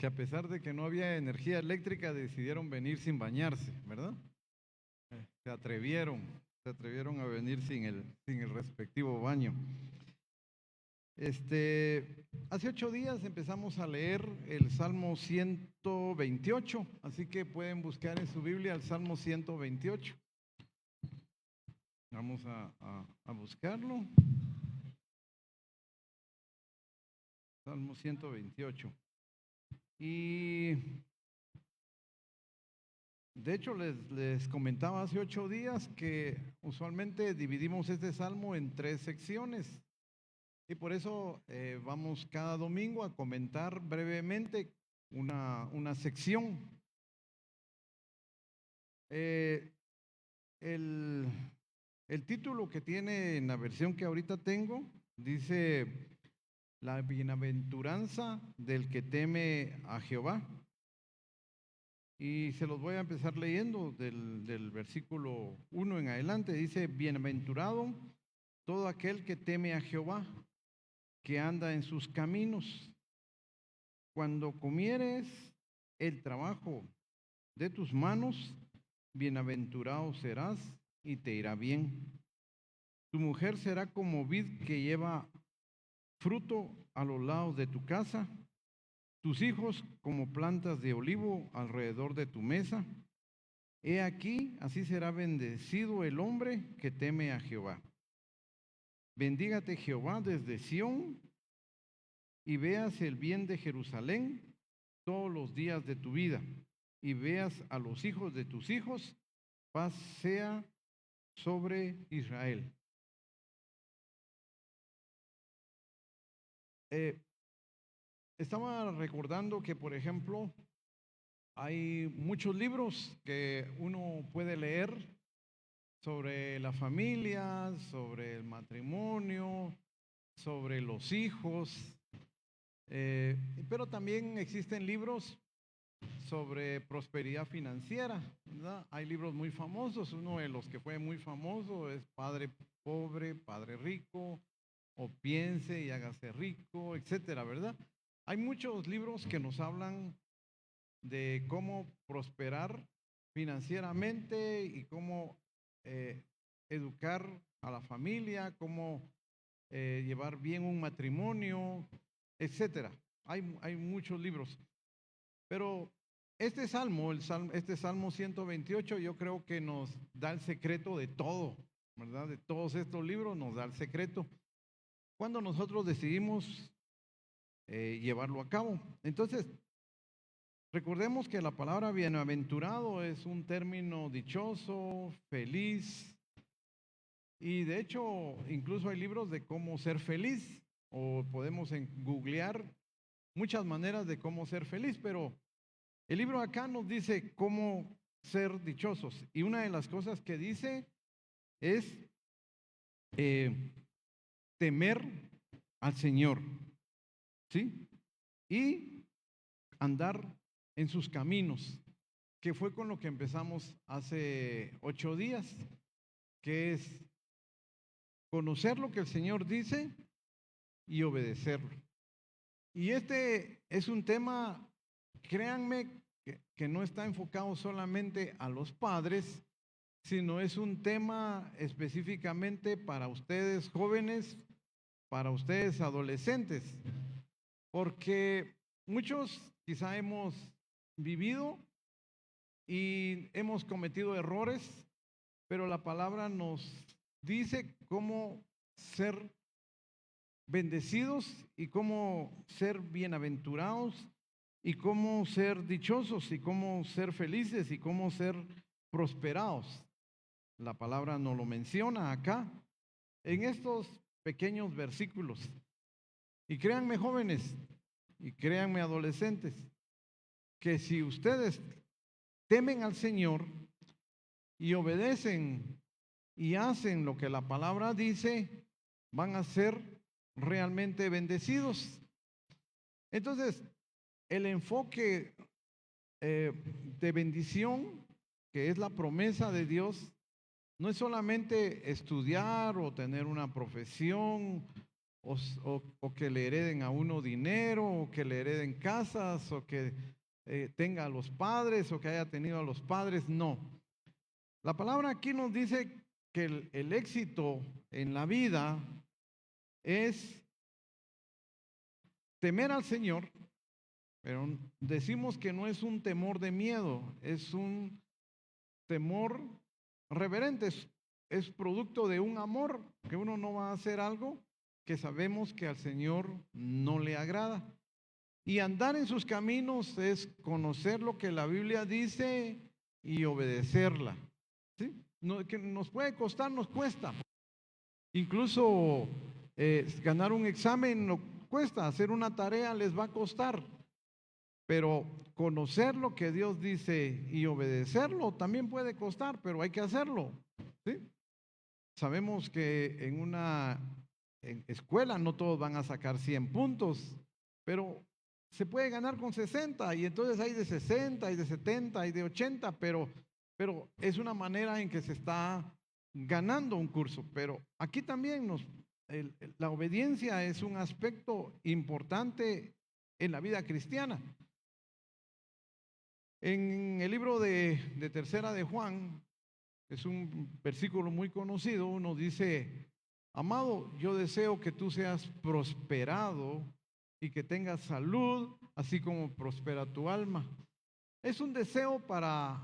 que a pesar de que no había energía eléctrica, decidieron venir sin bañarse, ¿verdad? Se atrevieron a venir sin el respectivo baño. Hace 8 días empezamos a leer el Salmo 128, así que pueden buscar en su Biblia el Salmo 128. Vamos a buscarlo. Salmo 128. Y de hecho les comentaba hace 8 días que usualmente dividimos este salmo en 3 secciones. Y por eso vamos cada domingo a comentar brevemente una sección. El título que tiene en la versión que ahorita tengo dice: la bienaventuranza del que teme a Jehová. Y se los voy a empezar leyendo del versículo 1 en adelante. Dice: bienaventurado todo aquel que teme a Jehová, que anda en sus caminos. Cuando comieres el trabajo de tus manos, bienaventurado serás y te irá bien. Tu mujer será como vid que lleva fruto a los lados de tu casa, tus hijos como plantas de olivo alrededor de tu mesa. He aquí, así será bendecido el hombre que teme a Jehová. Bendígate Jehová desde Sión, y veas el bien de Jerusalén todos los días de tu vida, y veas a los hijos de tus hijos. Paz sea sobre Israel. Estaba recordando que, por ejemplo, hay muchos libros que uno puede leer sobre la familia, sobre el matrimonio, sobre los hijos, pero también existen libros sobre prosperidad financiera, ¿verdad? Hay libros muy famosos. Uno de los que fue muy famoso es Padre Pobre, Padre Rico, o Piense y Hágase Rico, etcétera, ¿verdad? Hay muchos libros que nos hablan de cómo prosperar financieramente y cómo educar a la familia, cómo llevar bien un matrimonio, etcétera. Hay muchos libros. Pero este Salmo 128, yo creo que nos da el secreto de todo, ¿verdad? De todos estos libros nos da el secreto cuando nosotros decidimos llevarlo a cabo. Entonces, recordemos que la palabra bienaventurado es un término dichoso, feliz, y de hecho incluso hay libros de cómo ser feliz, o podemos googlear muchas maneras de cómo ser feliz, pero el libro acá nos dice cómo ser dichosos, y una de las cosas que dice es temer al Señor, ¿sí? Y andar en sus caminos, que fue con lo que empezamos hace 8 días, que es conocer lo que el Señor dice y obedecerlo. Y este es un tema, créanme, que no está enfocado solamente a los padres, sino es un tema específicamente para ustedes jóvenes, para ustedes adolescentes, porque muchos quizá hemos vivido y hemos cometido errores, pero la palabra nos dice cómo ser bendecidos y cómo ser bienaventurados y cómo ser dichosos y cómo ser felices y cómo ser prosperados. La palabra nos lo menciona acá en estos pequeños versículos. Y créanme, jóvenes, y créanme, adolescentes, que si ustedes temen al Señor y obedecen y hacen lo que la palabra dice, van a ser realmente bendecidos. Entonces, el enfoque de bendición, que es la promesa de Dios, no es solamente estudiar o tener una profesión o que le hereden a uno dinero, o que le hereden casas, o que tenga a los padres, o que haya tenido a los padres. No. La palabra aquí nos dice que el éxito en la vida es temer al Señor, pero decimos que no es un temor de miedo, es un temor reverente, es producto de un amor, que uno no va a hacer algo que sabemos que al Señor no le agrada. Y andar en sus caminos es conocer lo que la Biblia dice y obedecerla. ¿Sí? No, que nos puede costar, nos cuesta. Incluso ganar un examen no cuesta, hacer una tarea les va a costar, pero conocer lo que Dios dice y obedecerlo también puede costar, pero hay que hacerlo. ¿Sí? Sabemos que en una escuela no todos van a sacar 100 puntos, pero se puede ganar con 60 y entonces hay de 60, hay de 70, hay de 80, pero es una manera en que se está ganando un curso. Pero aquí también la obediencia es un aspecto importante en la vida cristiana. En el libro de Tercera de Juan, es un versículo muy conocido, uno dice: amado, yo deseo que tú seas prosperado y que tengas salud, así como prospera tu alma. Es un deseo para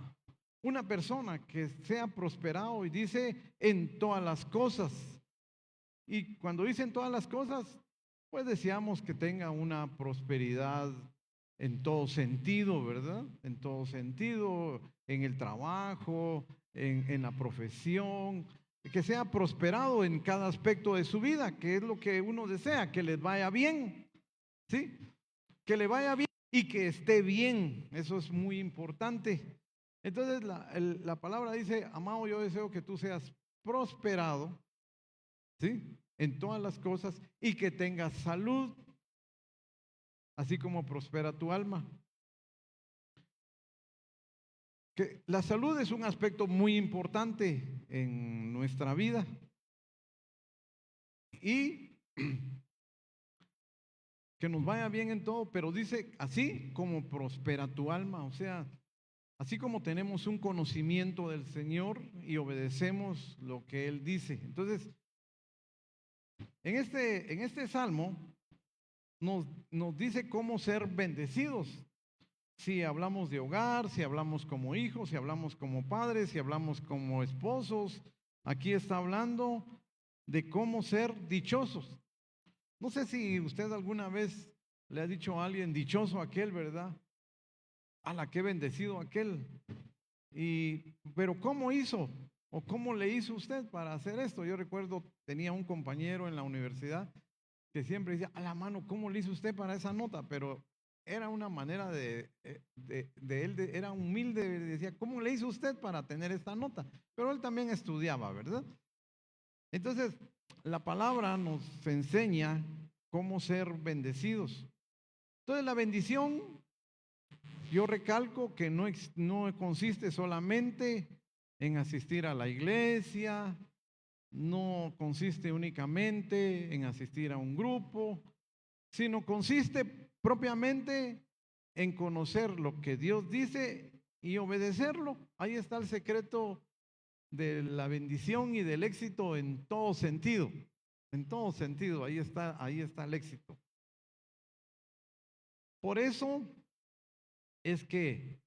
una persona que sea prosperado, y dice en todas las cosas. Y cuando dice en todas las cosas, pues deseamos que tenga una prosperidad en todo sentido, ¿verdad? En todo sentido, en el trabajo, en la profesión, que sea prosperado en cada aspecto de su vida, que es lo que uno desea, que les vaya bien, ¿sí? Que le vaya bien y que esté bien, eso es muy importante. Entonces la palabra dice: amado, yo deseo que tú seas prosperado, ¿sí? En todas las cosas, y que tengas salud, así como prospera tu alma. Que la salud es un aspecto muy importante en nuestra vida, y que nos vaya bien en todo, pero dice así como prospera tu alma, o sea, así como tenemos un conocimiento del Señor y obedecemos lo que Él dice. Entonces, en este salmo nos dice cómo ser bendecidos. Si hablamos de hogar, si hablamos como hijos, si hablamos como padres, si hablamos como esposos, aquí está hablando de cómo ser dichosos. No sé si usted alguna vez le ha dicho a alguien: dichoso aquel, ¿verdad? A la que bendecido aquel. Pero ¿cómo hizo? ¿O cómo le hizo usted para hacer esto? Yo recuerdo, tenía un compañero en la universidad que siempre decía: a la mano, ¿cómo le hizo usted para esa nota? Pero era una manera de él, era humilde, decía: ¿cómo le hizo usted para tener esta nota? Pero él también estudiaba, ¿verdad? Entonces, la palabra nos enseña cómo ser bendecidos. Entonces, la bendición, yo recalco que no consiste solamente en asistir a la iglesia, no consiste únicamente en asistir a un grupo, sino consiste propiamente en conocer lo que Dios dice y obedecerlo. Ahí está el secreto de la bendición y del éxito en todo sentido. En todo sentido, ahí está el éxito. Por eso es que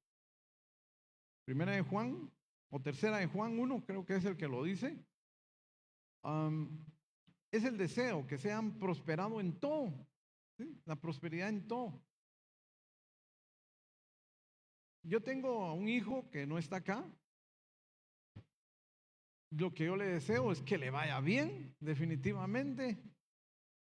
Primera de Juan o Tercera de Juan 1, creo que es el que lo dice, es el deseo que sean prosperados en todo, ¿sí? La prosperidad en todo. Yo tengo un hijo que no está acá. Lo que yo le deseo es que le vaya bien, definitivamente.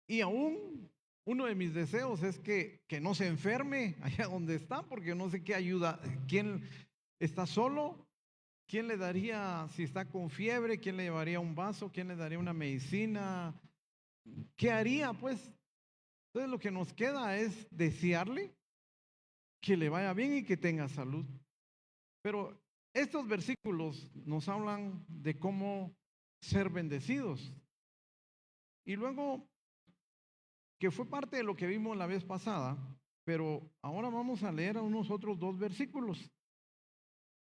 Y aún uno de mis deseos es que no se enferme allá donde está, porque no sé qué ayuda. ¿Quién está solo? ¿Quién le daría, si está con fiebre, quién le llevaría un vaso? ¿Quién le daría una medicina? ¿Qué haría, pues? Entonces lo que nos queda es desearle que le vaya bien y que tenga salud. Pero estos versículos nos hablan de cómo ser bendecidos. Y luego que fue parte de lo que vimos la vez pasada, pero ahora vamos a leer unos otros 2 versículos.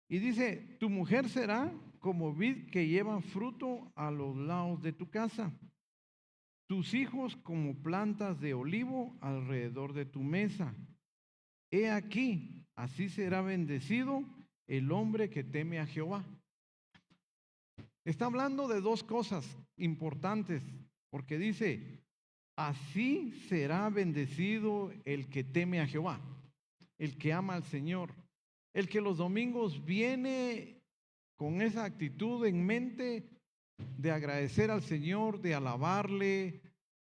Y dice, tu mujer será como vid que lleva fruto a los lados de tu casa, tus hijos como plantas de olivo alrededor de tu mesa. He aquí, así será bendecido el hombre que teme a Jehová. Está hablando de 2 cosas importantes, porque dice, así será bendecido el que teme a Jehová, el que ama al Señor, el que los domingos viene con esa actitud en mente de agradecer al Señor, de alabarle,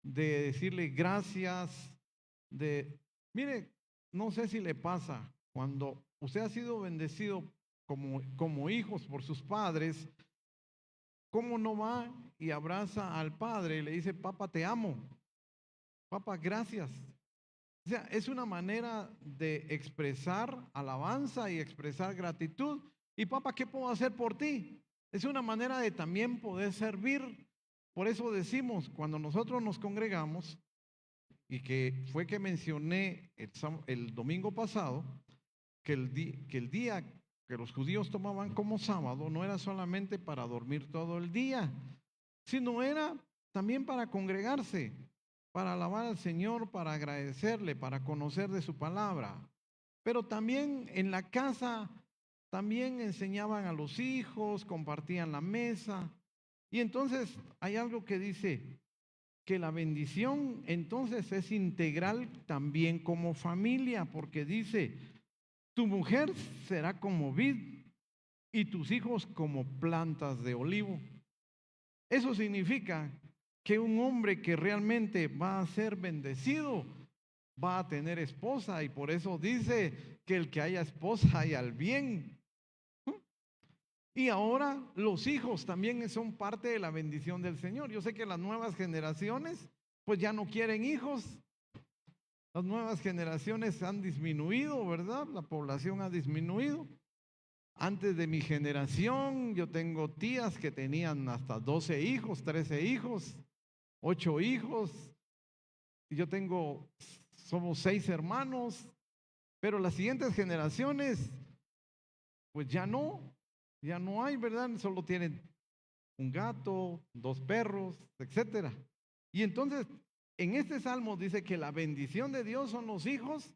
de decirle gracias, mire, no sé si le pasa, cuando usted ha sido bendecido como hijos por sus padres, ¿cómo no va y abraza al padre y le dice, papá, te amo, papá, gracias? O sea, es una manera de expresar alabanza y expresar gratitud. Y papá, ¿qué puedo hacer por ti? Es una manera de también poder servir. Por eso decimos, cuando nosotros nos congregamos, y que fue que mencioné el domingo pasado, que el día que los judíos tomaban como sábado no era solamente para dormir todo el día, sino era también para congregarse, para alabar al Señor, para agradecerle, para conocer de su palabra. Pero también en la casa, también enseñaban a los hijos, compartían la mesa. Y entonces hay algo que dice que la bendición entonces es integral también como familia, porque dice, tu mujer será como vid y tus hijos como plantas de olivo. Eso significa que un hombre que realmente va a ser bendecido va a tener esposa, y por eso dice que el que haya esposa haya el bien. Y ahora los hijos también son parte de la bendición del Señor. Yo sé que las nuevas generaciones pues ya no quieren hijos. Las nuevas generaciones han disminuido, ¿verdad? La población ha disminuido. Antes de mi generación, yo tengo tías que tenían hasta 12 hijos, 13 hijos, 8 hijos. Somos 6 hermanos, pero las siguientes generaciones, pues ya no hay, ¿verdad? Solo tienen un gato, 2 perros, etcétera. Y entonces, en este salmo dice que la bendición de Dios son los hijos,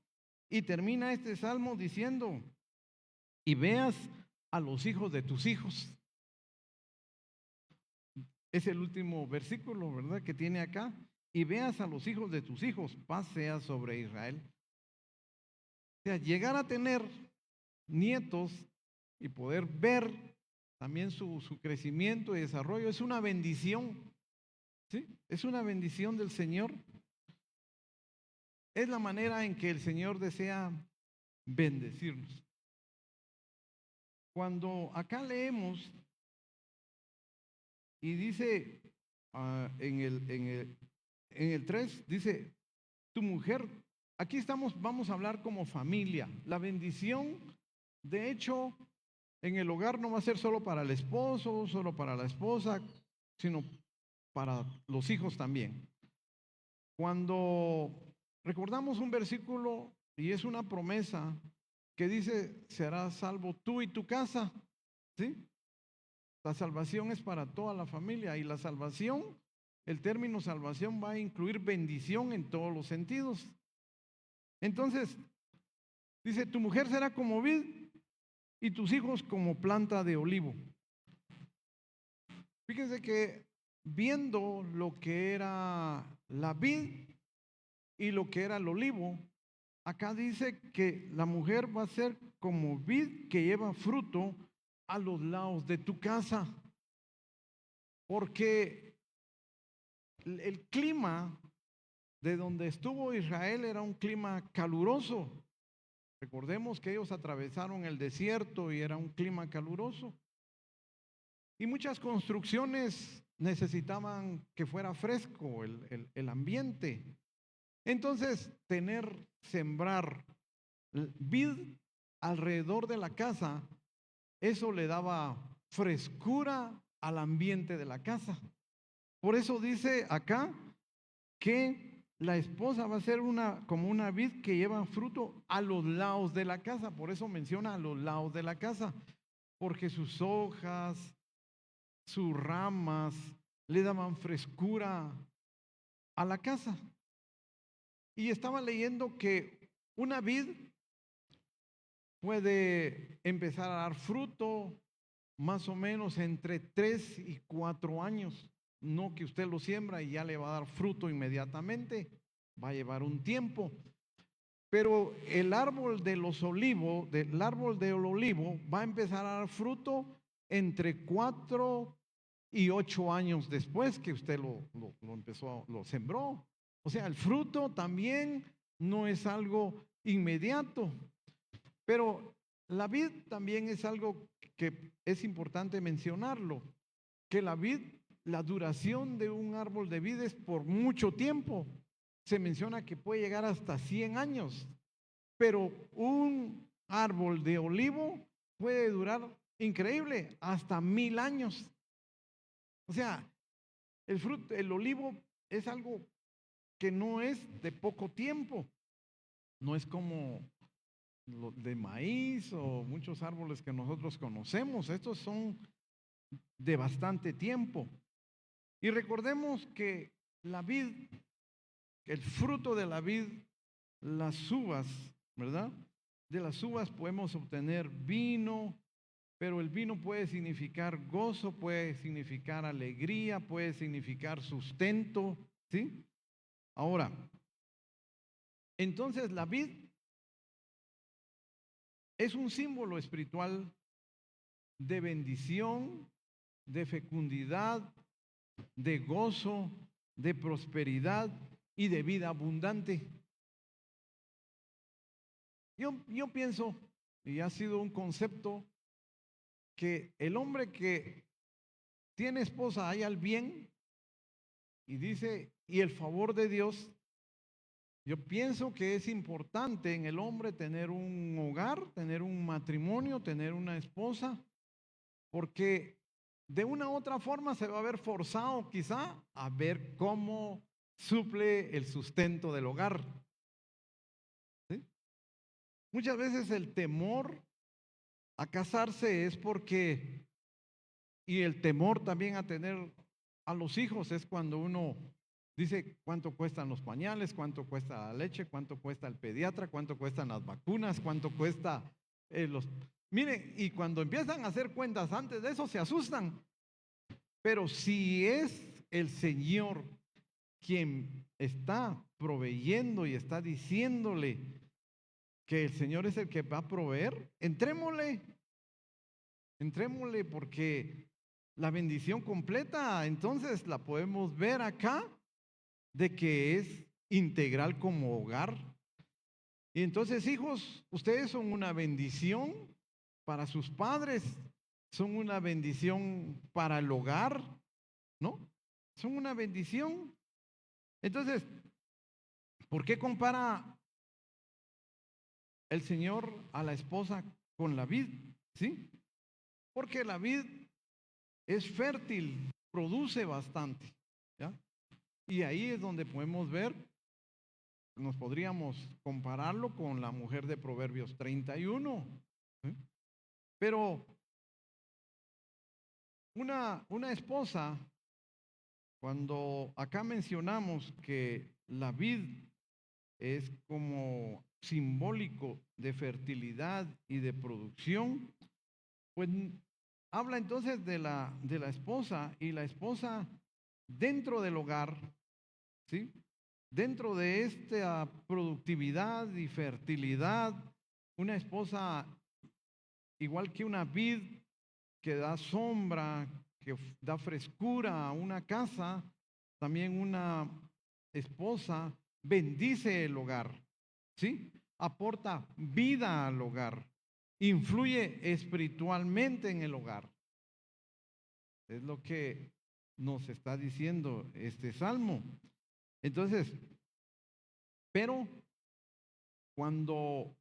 y termina este salmo diciendo, y veas a los hijos de tus hijos. Es el último versículo, ¿verdad?, que tiene acá. Y veas a los hijos de tus hijos, paz sea sobre Israel. O sea, llegar a tener nietos y poder ver también su crecimiento y desarrollo es una bendición, ¿sí? Es una bendición del Señor. Es la manera en que el Señor desea bendecirnos. Cuando acá leemos y dice en el 3, dice, tu mujer, aquí vamos a hablar como familia. La bendición, de hecho, en el hogar no va a ser solo para el esposo, solo para la esposa, sino para los hijos también. Cuando recordamos un versículo, y es una promesa que dice, serás salvo tú y tu casa, ¿sí? La salvación es para toda la familia, y la salvación, el término salvación va a incluir bendición en todos los sentidos. Entonces, dice, tu mujer será como vid y tus hijos como planta de olivo. Fíjense que viendo lo que era la vid y lo que era el olivo, acá dice que la mujer va a ser como vid que lleva fruto a los lados de tu casa, porque el clima de donde estuvo Israel era un clima caluroso. Recordemos que ellos atravesaron el desierto y era un clima caluroso. Y muchas construcciones necesitaban que fuera fresco el ambiente. Entonces, sembrar vid alrededor de la casa, eso le daba frescura al ambiente de la casa. Por eso dice acá que la esposa va a ser como una vid que lleva fruto a los lados de la casa. Por eso menciona a los lados de la casa, porque sus hojas, sus ramas le daban frescura a la casa. Y estaba leyendo que una vid puede empezar a dar fruto más o menos entre 3 y 4 años. No que usted lo siembra y ya le va a dar fruto inmediatamente, va a llevar un tiempo. Pero el árbol de los olivos, del árbol del olivo, va a empezar a dar fruto entre 4 y 8 años después que usted lo empezó, lo sembró. O sea, el fruto también no es algo inmediato. Pero la vid también es algo que es importante mencionarlo, que la vid, la duración de un árbol de vid es por mucho tiempo. Se menciona que puede llegar hasta 100 años, pero un árbol de olivo puede durar increíble, hasta 1000 años. O sea, el fruto, el olivo es algo que no es de poco tiempo, no es como de maíz o muchos árboles que nosotros conocemos. Estos son de bastante tiempo. Y recordemos que la vid, el fruto de la vid, las uvas, ¿verdad? De las uvas podemos obtener vino, pero el vino puede significar gozo, puede significar alegría, puede significar sustento, ¿sí? Ahora, entonces la vid es un símbolo espiritual de bendición, de fecundidad, de gozo, de prosperidad y de vida abundante. Yo pienso, y ha sido un concepto, que el hombre que tiene esposa haya el bien y dice, y el favor de Dios, yo pienso que es importante en el hombre tener un hogar, tener un matrimonio, tener una esposa, porque de una u otra forma se va a ver forzado quizá a ver cómo suple el sustento del hogar. ¿Sí? Muchas veces el temor a casarse es porque, y el temor también a tener a los hijos es cuando uno dice cuánto cuestan los pañales, cuánto cuesta la leche, cuánto cuesta el pediatra, cuánto cuestan las vacunas, cuánto cuesta los... Miren, y cuando empiezan a hacer cuentas antes de eso se asustan. Pero si es el Señor quien está proveyendo y está diciéndole que el Señor es el que va a proveer, entrémosle porque la bendición completa entonces la podemos ver acá de que es integral como hogar. Y entonces, hijos, ustedes son una bendición para sus padres, son una bendición para el hogar, ¿no? Son una bendición. Entonces, ¿por qué compara el Señor a la esposa con la vid? ¿Sí? Porque la vid es fértil, produce bastante, ¿ya? Y ahí es donde podemos ver, nos podríamos compararlo con la mujer de Proverbios 31. ¿Sí? Pero una esposa, cuando acá mencionamos que la vid es como simbólico de fertilidad y de producción, pues habla entonces de la esposa, y la esposa dentro del hogar, ¿sí? Dentro de esta productividad y fertilidad, una esposa igual que una vid que da sombra, que da frescura a una casa, también una esposa bendice el hogar, ¿sí? Aporta vida al hogar, influye espiritualmente en el hogar. Es lo que nos está diciendo este salmo. Entonces, pero cuando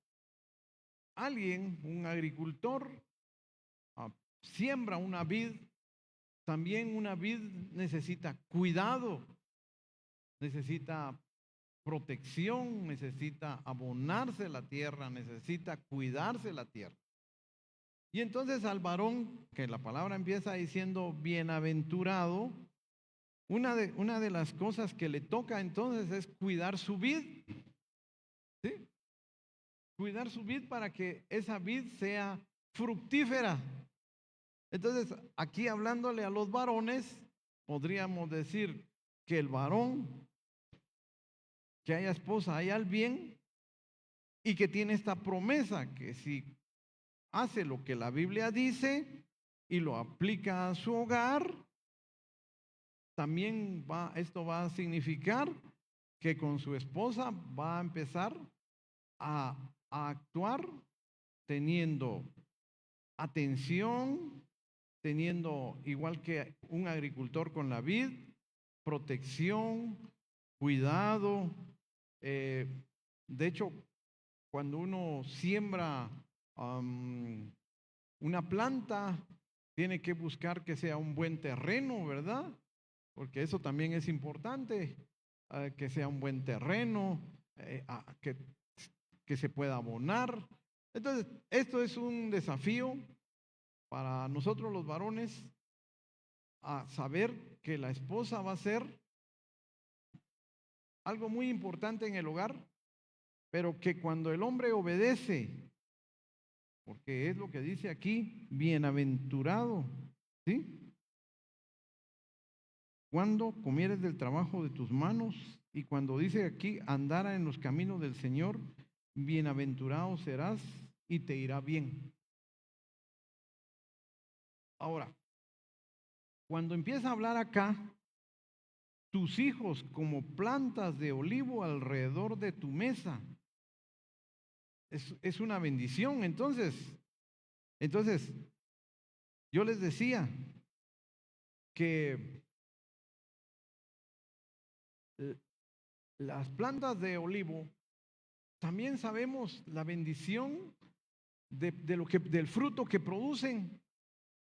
alguien, un agricultor, siembra una vid, también una vid necesita cuidado, necesita protección, necesita abonarse la tierra, necesita cuidarse la tierra. Y entonces al varón, que la palabra empieza diciendo bienaventurado, una de las cosas que le toca entonces es cuidar su vid, ¿sí? Cuidar su vid para que esa vid sea fructífera. Entonces, aquí hablándole a los varones, podríamos decir que el varón, que haya esposa, haya el bien, y que tiene esta promesa, que si hace lo que la Biblia dice y lo aplica a su hogar, también esto va a significar que con su esposa va a empezar a actuar teniendo atención, teniendo, igual que un agricultor con la vid, protección, cuidado. De hecho, cuando uno siembra una planta, tiene que buscar que sea un buen terreno, ¿verdad? Porque eso también es importante, que sea un buen terreno, que se pueda abonar. Entonces, esto es un desafío para nosotros los varones, a saber que la esposa va a ser algo muy importante en el hogar, pero que cuando el hombre obedece, porque es lo que dice aquí, bienaventurado, ¿sí? Cuando comieres del trabajo de tus manos, y cuando dice aquí, andara en los caminos del Señor, bienaventurado serás y te irá bien. Ahora, cuando empieza a hablar acá, tus hijos como plantas de olivo alrededor de tu mesa, es una bendición. Entonces, yo les decía que las plantas de olivo, también sabemos la bendición del fruto que producen,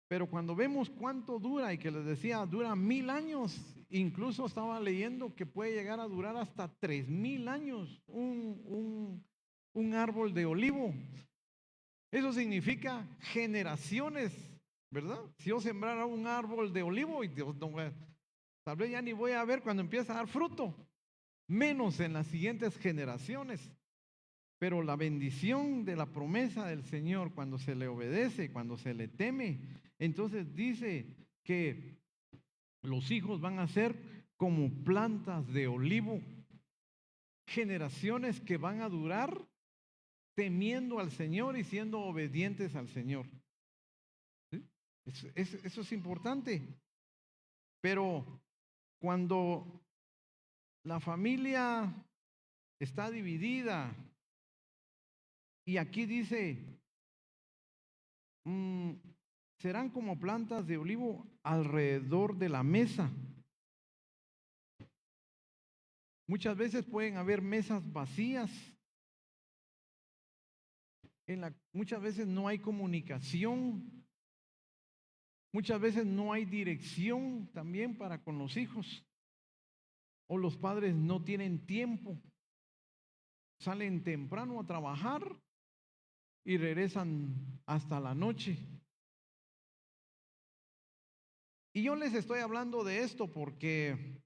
pero cuando vemos cuánto dura, y que les decía, dura 1000 años, incluso estaba leyendo que puede llegar a durar hasta 3000 años un árbol de olivo. Eso significa generaciones, ¿verdad? Si yo sembrara un árbol de olivo, y Dios, no, tal vez ya ni voy a ver cuando empiece a dar fruto, menos en las siguientes generaciones. Pero la bendición de la promesa del Señor, cuando se le obedece, cuando se le teme, entonces dice que los hijos van a ser como plantas de olivo, generaciones que van a durar temiendo al Señor y siendo obedientes al Señor. ¿Sí? Eso es importante. Pero cuando la familia está dividida, y aquí dice, serán como plantas de olivo alrededor de la mesa. Muchas veces pueden haber mesas vacías, muchas veces no hay comunicación, muchas veces no hay dirección también para con los hijos, o los padres no tienen tiempo, salen temprano a trabajar y regresan hasta la noche. Y yo les estoy hablando de esto porque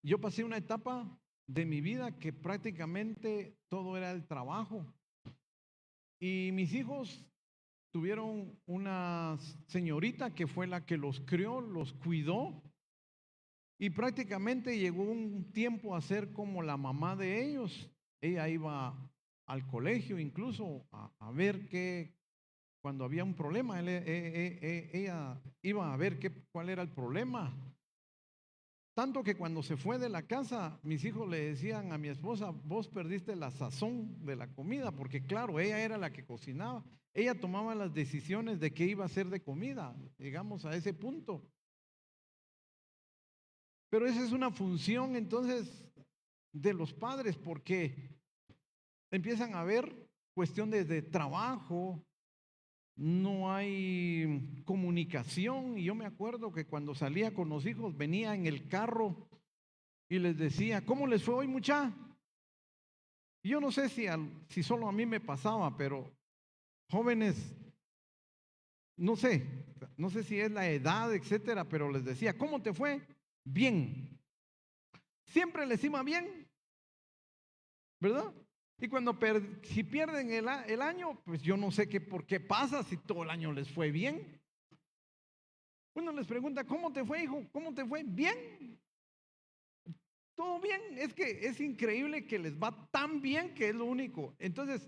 yo pasé una etapa de mi vida que prácticamente todo era el trabajo. Y mis hijos tuvieron una señorita que fue la que los crió, los cuidó, y prácticamente llegó un tiempo a ser como la mamá de ellos. Ella iba al colegio incluso a ver cuando había un problema, ella iba a ver cuál era el problema. Tanto que cuando se fue de la casa, mis hijos le decían a mi esposa, vos perdiste la sazón de la comida, porque claro, ella era la que cocinaba. Ella tomaba las decisiones de qué iba a hacer de comida, llegamos a ese punto. Pero esa es una función entonces de los padres, porque empiezan a haber cuestiones de trabajo, no hay comunicación. Y yo me acuerdo que cuando salía con los hijos venía en el carro y les decía, ¿cómo les fue hoy, mucha? Y yo no sé si solo a mí me pasaba, pero jóvenes, no sé si es la edad, etcétera, pero les decía, ¿cómo te fue? Bien. Siempre les iba bien, ¿verdad? Y si pierden el año, pues yo no sé por qué pasa si todo el año les fue bien. Uno les pregunta, ¿cómo te fue, hijo? ¿Cómo te fue? Bien. Todo bien. Es que es increíble que les va tan bien que es lo único. Entonces,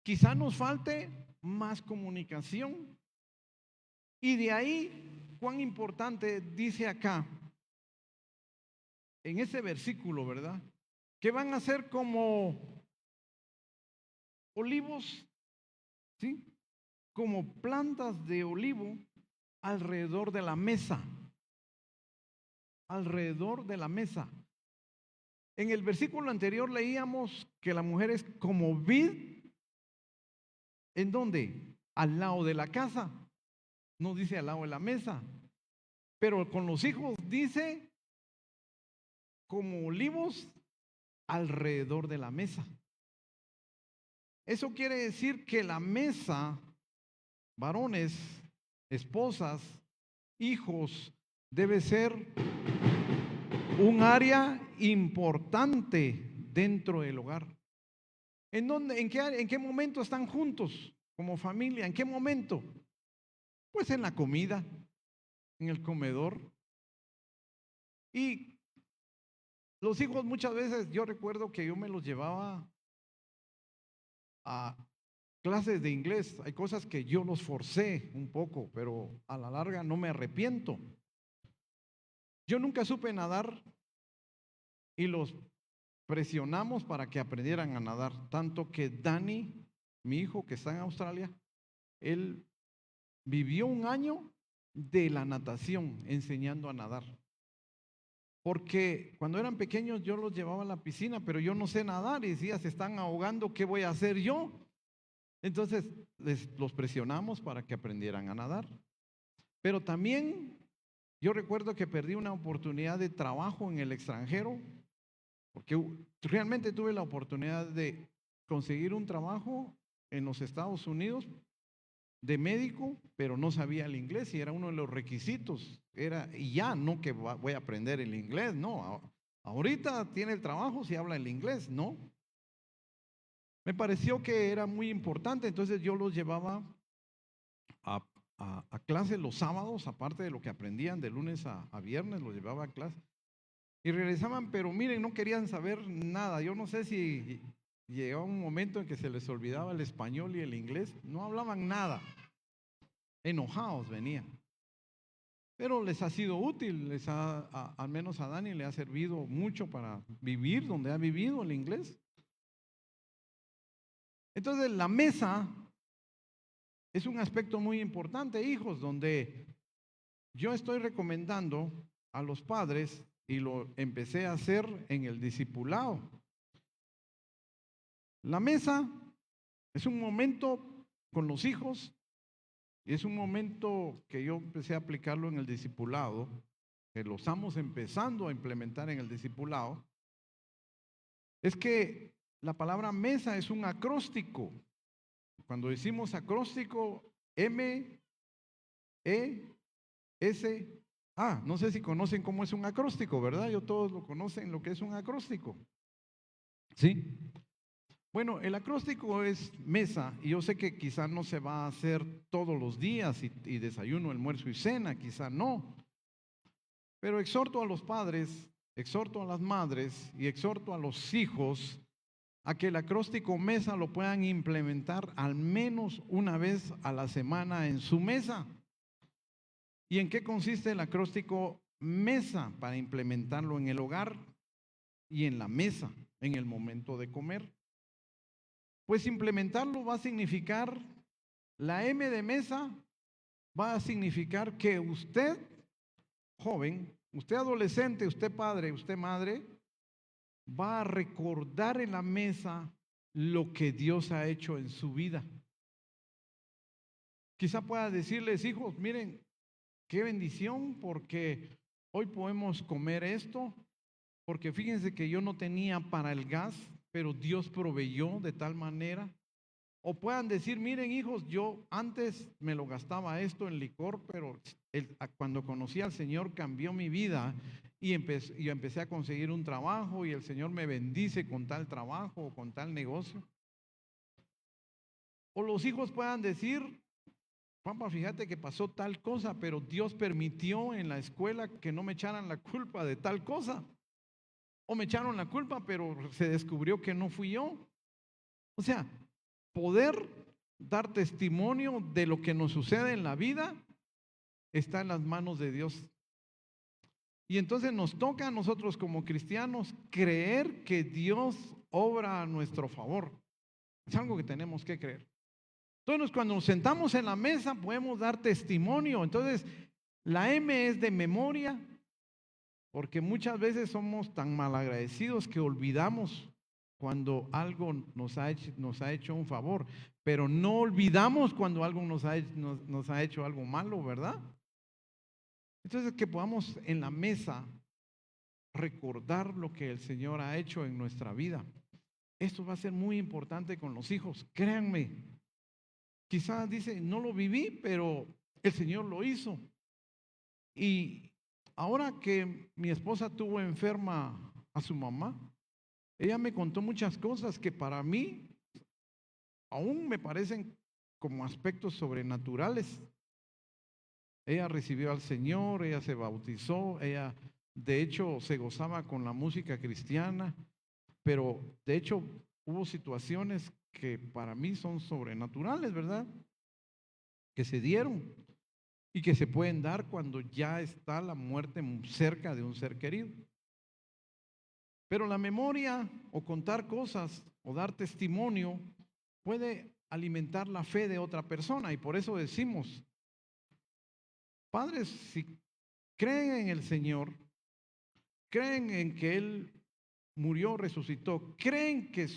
quizá nos falte más comunicación. Y de ahí, cuán importante dice acá, en ese versículo, ¿verdad? Que van a ser como olivos, ¿sí? Como plantas de olivo alrededor de la mesa, alrededor de la mesa. En el versículo anterior leíamos que la mujer es como vid, ¿en dónde? Al lado de la casa, no dice al lado de la mesa, pero con los hijos dice como olivos alrededor de la mesa. Eso quiere decir que la mesa, varones, esposas, hijos, debe ser un área importante dentro del hogar. ¿En qué momento están juntos como familia? ¿En qué momento? Pues en la comida, en el comedor. Y los hijos muchas veces, yo recuerdo que yo me los llevaba a clases de inglés. Hay cosas que yo los forcé un poco, pero a la larga no me arrepiento. Yo nunca supe nadar y los presionamos para que aprendieran a nadar. Tanto que Dani, mi hijo que está en Australia, él vivió un año de la natación enseñando a nadar. Porque cuando eran pequeños yo los llevaba a la piscina, pero yo no sé nadar y decía, se están ahogando, ¿qué voy a hacer yo? Entonces los presionamos para que aprendieran a nadar. Pero también yo recuerdo que perdí una oportunidad de trabajo en el extranjero, porque realmente tuve la oportunidad de conseguir un trabajo en los Estados Unidos de médico, pero no sabía el inglés y era uno de los requisitos. Y ya no que voy a aprender el inglés, no. Ahorita tiene el trabajo si habla el inglés, no. Me pareció que era muy importante, entonces yo los llevaba a, a clase los sábados, aparte de lo que aprendían de lunes a viernes, los llevaba a clase. Y regresaban, pero miren, no querían saber nada. Yo no sé si llegaba un momento en que se les olvidaba el español y el inglés, no hablaban nada. Enojados venían. Pero les ha sido útil, al menos a Dani le ha servido mucho para vivir donde ha vivido el inglés. Entonces la mesa es un aspecto muy importante, hijos, donde yo estoy recomendando a los padres y lo empecé a hacer en el discipulado. La mesa es un momento con los hijos y es un momento que yo empecé a aplicarlo en el discipulado, que lo estamos empezando a implementar en el discipulado. Es que la palabra mesa es un acróstico. Cuando decimos acróstico, M-E-S-A. No sé si conocen cómo es un acróstico, ¿verdad? Yo todos lo conocen lo que es un acróstico. ¿Sí? Bueno, el acróstico es mesa y yo sé que quizá no se va a hacer todos los días y desayuno, almuerzo y cena, quizá no. Pero exhorto a los padres, exhorto a las madres y exhorto a los hijos a que el acróstico mesa lo puedan implementar al menos una vez a la semana en su mesa. ¿Y en qué consiste el acróstico mesa? Para implementarlo en el hogar y en la mesa, en el momento de comer. Pues implementarlo va a significar, la M de mesa va a significar que usted, joven, usted adolescente, usted padre, usted madre, va a recordar en la mesa lo que Dios ha hecho en su vida. Quizá pueda decirles, hijos, miren, qué bendición porque hoy podemos comer esto porque fíjense que yo no tenía para el gas, pero Dios proveyó de tal manera. O puedan decir, miren hijos, yo antes me lo gastaba esto en licor, pero cuando conocí al Señor cambió mi vida y empecé a conseguir un trabajo y el Señor me bendice con tal trabajo o con tal negocio. O los hijos puedan decir, papá, fíjate que pasó tal cosa, pero Dios permitió en la escuela que no me echaran la culpa de tal cosa. O me echaron la culpa, pero se descubrió que no fui yo. O sea, poder dar testimonio de lo que nos sucede en la vida está en las manos de Dios. Y entonces nos toca a nosotros como cristianos creer que Dios obra a nuestro favor. Es algo que tenemos que creer. Entonces, cuando nos sentamos en la mesa, podemos dar testimonio. Entonces, la M es de memoria, porque muchas veces somos tan malagradecidos que olvidamos cuando algo nos ha hecho un favor, pero no olvidamos cuando algo nos ha hecho algo malo, ¿verdad? Entonces, que podamos en la mesa recordar lo que el Señor ha hecho en nuestra vida. Esto va a ser muy importante con los hijos, créanme. Quizás dice, no lo viví, pero el Señor lo hizo. Y ahora que mi esposa tuvo enferma a su mamá, ella me contó muchas cosas que para mí aún me parecen como aspectos sobrenaturales. Ella recibió al Señor, ella se bautizó, ella de hecho se gozaba con la música cristiana, pero de hecho hubo situaciones que para mí son sobrenaturales, ¿verdad? Que se dieron y que se pueden dar cuando ya está la muerte cerca de un ser querido. Pero la memoria o contar cosas o dar testimonio puede alimentar la fe de otra persona y por eso decimos, padres, si creen en el Señor, creen en que Él murió, resucitó, creen que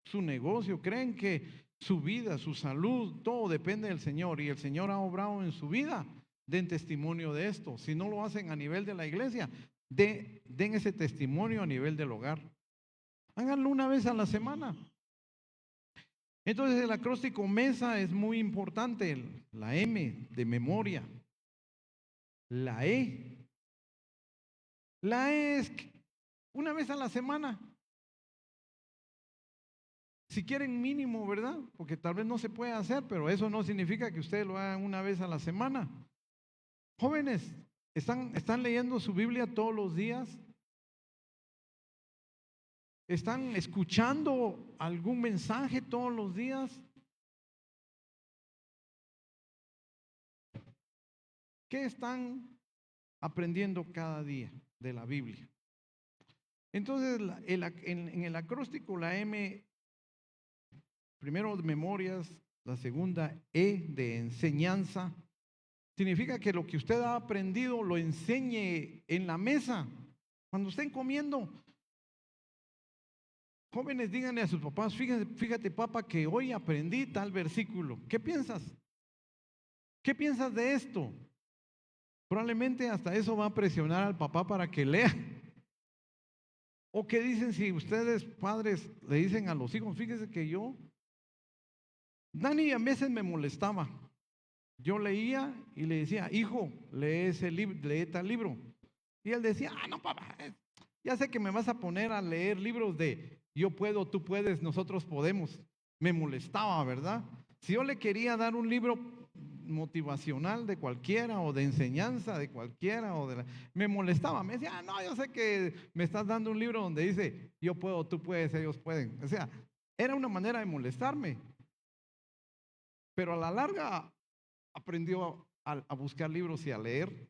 su negocio, creen que su vida, su salud, todo depende del Señor y el Señor ha obrado en su vida, den testimonio de esto. Si no lo hacen a nivel de la iglesia, den ese testimonio a nivel del hogar. Háganlo una vez a la semana. Entonces el acróstico MESA es muy importante, la M de memoria, la E. La E es una vez a la semana. Si quieren mínimo, ¿verdad? Porque tal vez no se puede hacer, pero eso no significa que ustedes lo hagan una vez a la semana. Jóvenes, ¿están leyendo su Biblia todos los días? ¿Están escuchando algún mensaje todos los días? ¿Qué están aprendiendo cada día de la Biblia? Entonces, en el acróstico, la M, primero de memorias, la segunda E de enseñanza, significa que lo que usted ha aprendido lo enseñe en la mesa. Cuando estén comiendo, jóvenes, díganle a sus papás, fíjate papá que hoy aprendí tal versículo. ¿Qué piensas? ¿Qué piensas de esto? Probablemente hasta eso va a presionar al papá para que lea. ¿O qué dicen si ustedes, padres, le dicen a los hijos, fíjese que Dani a veces me molestaba. Yo leía y le decía, hijo, lee tal libro. Y él decía, no papá, ya sé que me vas a poner a leer libros de yo puedo, tú puedes, nosotros podemos. Me molestaba, ¿verdad? Si yo le quería dar un libro motivacional de cualquiera o de enseñanza de cualquiera me molestaba, me decía, no, yo sé que me estás dando un libro donde dice yo puedo, tú puedes, ellos pueden. O sea, era una manera de molestarme, pero a la larga aprendió a buscar libros y a leer.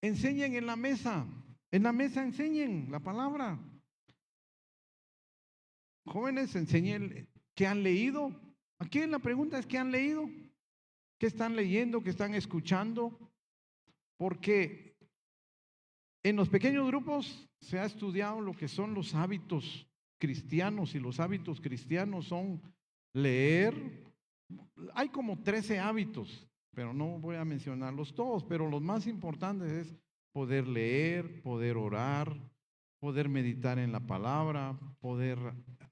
Enseñen en la mesa enseñen la palabra. Jóvenes, enseñen qué han leído. Aquí la pregunta es ¿qué han leído? ¿Qué están leyendo? ¿Qué están escuchando? Porque en los pequeños grupos se ha estudiado lo que son los hábitos cristianos y los hábitos cristianos son leer. Hay como 13 hábitos, pero no voy a mencionarlos todos, pero los más importantes es poder leer, poder orar, poder meditar en la palabra, poder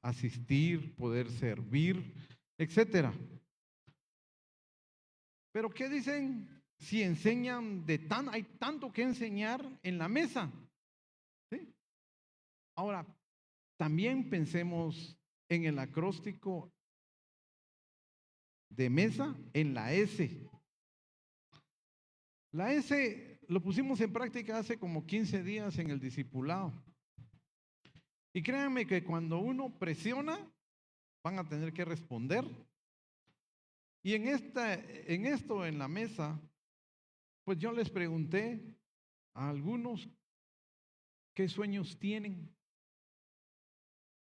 asistir, poder servir, etcétera. Pero ¿qué dicen si enseñan hay tanto que enseñar en la mesa? ¿Sí? Ahora, también pensemos en el acróstico de mesa, en la S. La S lo pusimos en práctica hace como 15 días en el discipulado. Y créanme que cuando uno presiona, van a tener que responder. Y en esto, en la mesa, pues yo les pregunté a algunos qué sueños tienen.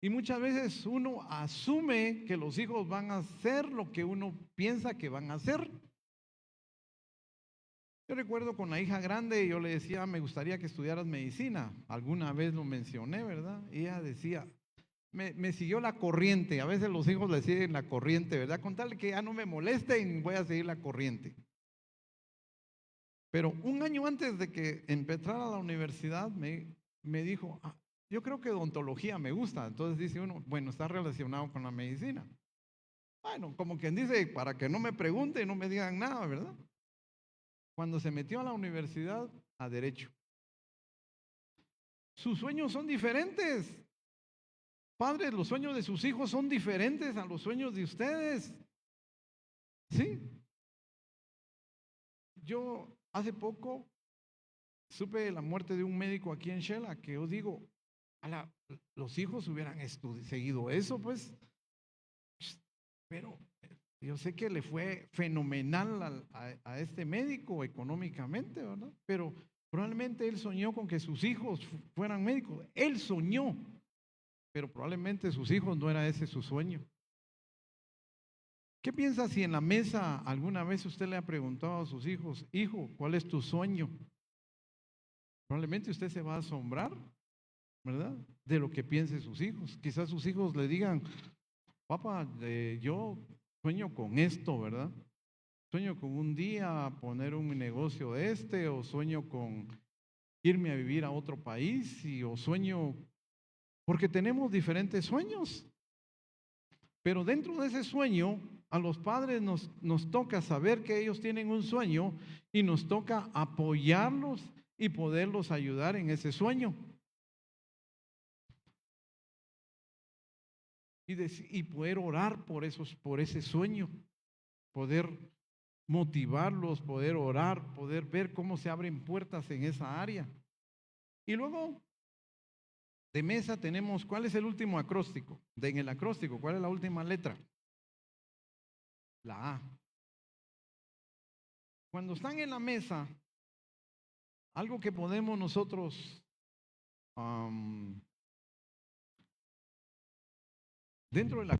Y muchas veces uno asume que los hijos van a hacer lo que uno piensa que van a hacer. Yo recuerdo con la hija grande, yo le decía, me gustaría que estudiaras medicina. Alguna vez lo mencioné, ¿verdad? Y ella decía, me siguió la corriente. A veces los hijos le siguen la corriente, ¿verdad? Con tal que ya no me molesten, voy a seguir la corriente. Pero un año antes de que empezara la universidad, me dijo, yo creo que odontología me gusta. Entonces dice uno, bueno, está relacionado con la medicina. Bueno, como quien dice, para que no me pregunten, no me digan nada, ¿verdad? Cuando se metió a la universidad, a derecho. Sus sueños son diferentes. Padres, los sueños de sus hijos son diferentes a los sueños de ustedes. ¿Sí? Yo hace poco supe de la muerte de un médico aquí en Shela, que yo digo, los hijos hubieran seguido eso, pues. Pero yo sé que le fue fenomenal a este médico económicamente, ¿verdad? Pero probablemente él soñó con que sus hijos fueran médicos. Él soñó, pero probablemente sus hijos no era ese su sueño. ¿Qué piensa si en la mesa alguna vez usted le ha preguntado a sus hijos, hijo, ¿cuál es tu sueño? Probablemente usted se va a asombrar, ¿verdad? De lo que piensen sus hijos. Quizás sus hijos le digan, papá, yo sueño con esto, ¿verdad? Sueño con un día poner un negocio o sueño con irme a vivir a otro país, o sueño, porque tenemos diferentes sueños. Pero dentro de ese sueño, a los padres nos toca saber que ellos tienen un sueño y nos toca apoyarlos y poderlos ayudar en ese sueño. Y poder orar por ese sueño, poder motivarlos, poder orar, poder ver cómo se abren puertas en esa área. Y luego de mesa tenemos, ¿cuál es el último acróstico? En el acróstico, ¿cuál es la última letra? La A. Cuando están en la mesa, algo que podemos nosotros dentro de la